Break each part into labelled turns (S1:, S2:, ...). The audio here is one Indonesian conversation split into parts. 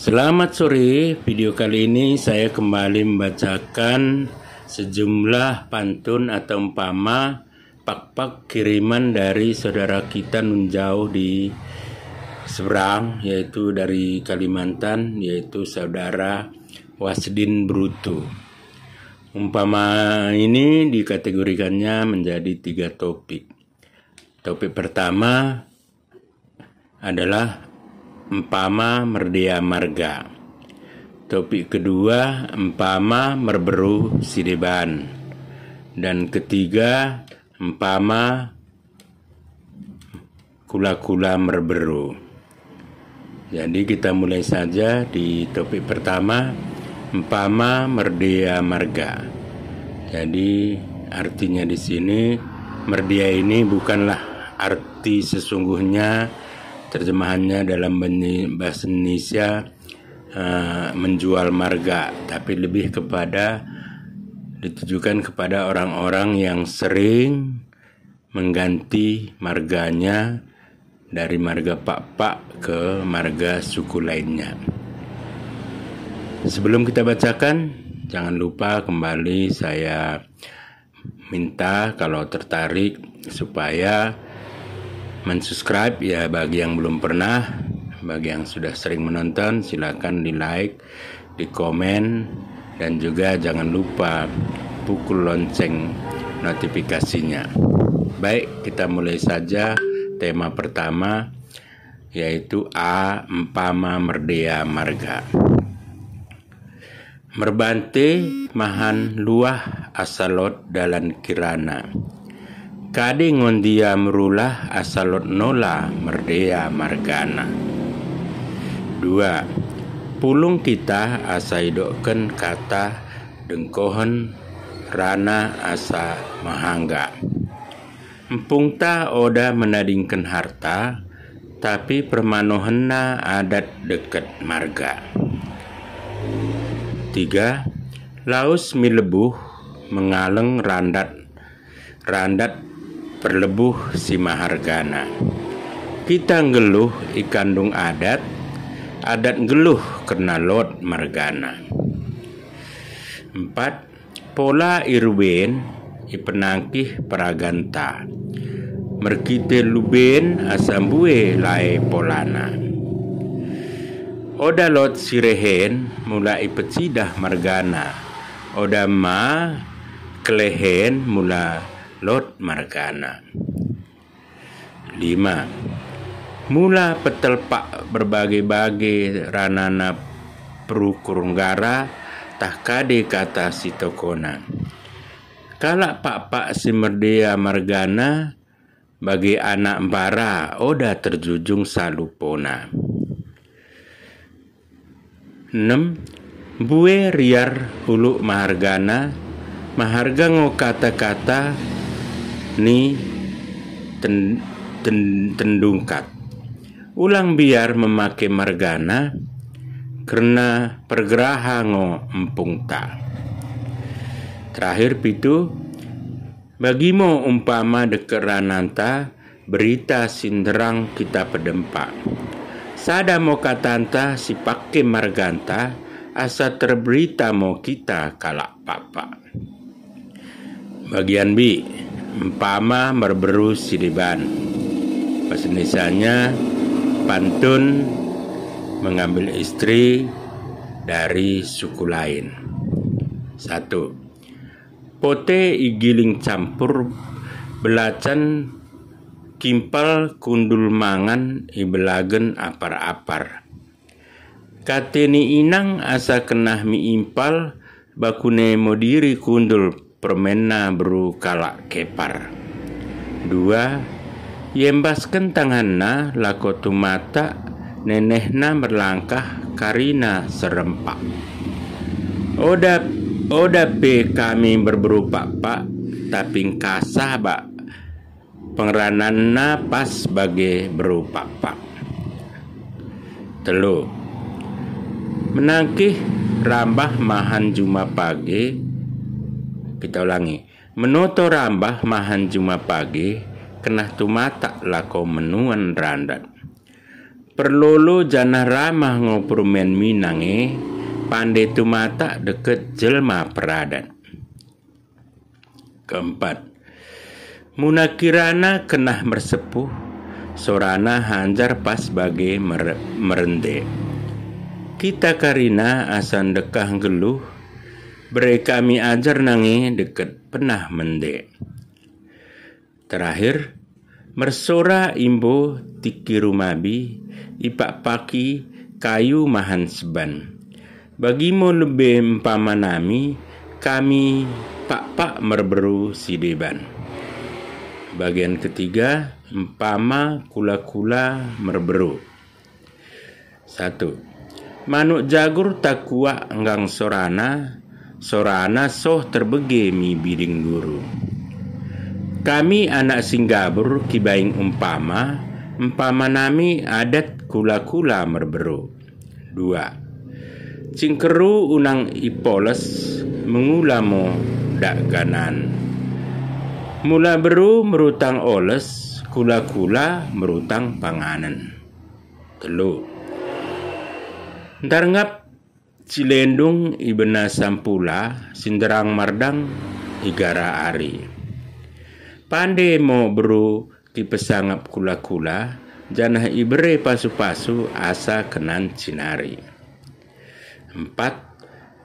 S1: Selamat sore, video kali ini saya kembali membacakan sejumlah pantun atau umpama pak-pak kiriman dari saudara kita nun jauh di seberang, yaitu dari Kalimantan, yaitu saudara Wasdin Brutu. Umpama ini dikategorikannya menjadi 3 topik. Topik pertama adalah empama merdea marga. Topik kedua empama merberu sideban. Dan ketiga empama kula-kula merberu. Jadi kita mulai saja di topik pertama, empama merdea marga. Jadi artinya di sini merdea ini bukanlah arti sesungguhnya. Terjemahannya dalam bahasa Indonesia menjual marga, tapi lebih kepada ditujukan kepada orang-orang yang sering mengganti marganya dari marga pak-pak ke marga suku lainnya. Sebelum kita bacakan, jangan lupa kembali saya minta kalau tertarik supaya mensubscribe ya bagi yang belum pernah, bagi yang sudah sering menonton silakan di like, di komen, dan juga jangan lupa pukul lonceng notifikasinya. Baik, kita mulai saja tema pertama, yaitu A. Empama merdea marga. Merbante mahan luah asalot dalan kirana. Kade ngondia merulah asalot nola merdea margana. 2. Pulung kita asaidoken kata dengkohen rana asa mahangga. Empung ta oda menadingken harta, tapi permanohenna adat deket marga. 3. Laus milebuh mengaleng randat perlebuh si mahargana. Kita ngeluh ikandung adat ngeluh kena lot margana. 4. Pola irwen ipenangkih paraganta. Merkite luben asambue lae polana. Oda lot sirehen mula ipecidah margana. Oda ma kelehen mula lot margana. 5. Mula petelpak berbagai-bagai ranana perukurunggara tahkade kata sitokona. Kalak pak-pak si merdea margana bagi anak bara oda terjujung salupona. 6. Bue riar ulu mahargana maharga ngo kata-kata ni tendungkat. Ulang biar memakai margana karena pergeraha ngo empung ta. Terakhir pitu, bagimo umpama dekerananta berita sinderang kita pedempak. Sada mo katanta si pakai marganta asa terberita mo kita kalak papa. Bagian B, empama merberu sideban. Bahasa Indonesianya pantun mengambil istri dari suku lain. 1. Pote igiling campur belacan kimpal kundul mangan ibelagen apar-apar. Kateni inang asa kenah mi impal bakune modiri kundul permena beru kalak kepar. 2. Yembasken tanganna lakotu mata nenehna merlangkah karina serempak. Oda pe kami berberu pak tapi kasah bak pengerananna pas sebagai beru pak. 3. Menangkih rambah mahan juma pagi. Kita ulangi. Menoto rambah mahan juma pagi kenah tumata lako menuan randat. perlolo janah ramah ngopromen minange, pandai tumata deket jelma peradan. Keempat, munakirana kenah mersepuh, sorana hanjar pas bage merende. Kita karina asan dekah geluh, bere kami ajar nange deket penah mende. Terakhir, mersora imbo tiki rumabi, ipak paki kayu mahan seban. Bagimo lebih empama nami, kami pak merberu sideban. Bagian ketiga, empama kula-kula merberu. 1. Manuk jagur tak kuat enggang sorana soh terbege mi biding guru. Kami anak singgabur kibaing umpama nami adat kula-kula merberu. 2. Cingkeru unang ipoles mengulamo dak ganan. Mula beru merutang oles, kula-kula merutang panganan. 3. Ndarngap cilendung ibena sampula sinderang mardang igara ari. Pandai mo beru ti pesangap kula-kula, janah ibere pasu-pasu asa kenan cinari. 4.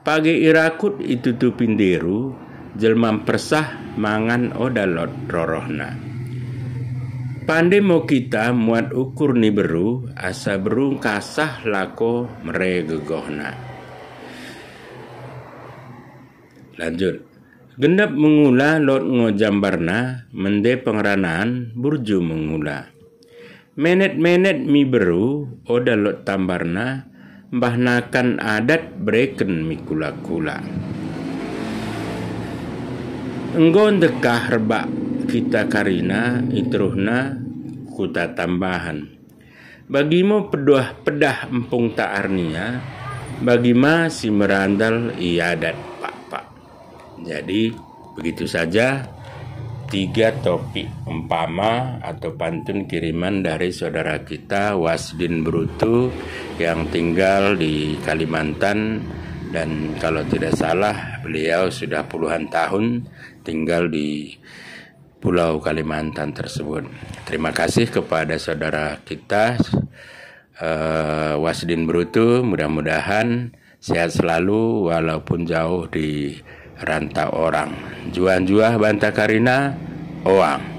S1: Pagi irakut itu tu pinderu, jelmam persah mangan odalot rorohna. Pandai mo kita muat ukur ni beru, asa beru kasah lako meregegohna. Lanjut. Gendap mengula lot ngojambarna, mende pengeranaan burju mengula. Menet-menet mi beru, oda lot tambarna, mbahnakan adat breken mi kula-kula. Enggon dekah rebak kita karina, itruhna kuta tambahan. Bagimo pedah empung ta arnia, bagima si merandal iadat. Jadi begitu saja 3 topik umpama atau pantun kiriman dari saudara kita Wasdin Brutu yang tinggal di Kalimantan, dan kalau tidak salah beliau sudah puluhan tahun tinggal di Pulau Kalimantan tersebut. Terima kasih kepada saudara kita Wasdin Brutu, mudah-mudahan sehat selalu walaupun jauh di rantau orang. Juan-juah banta karina oang.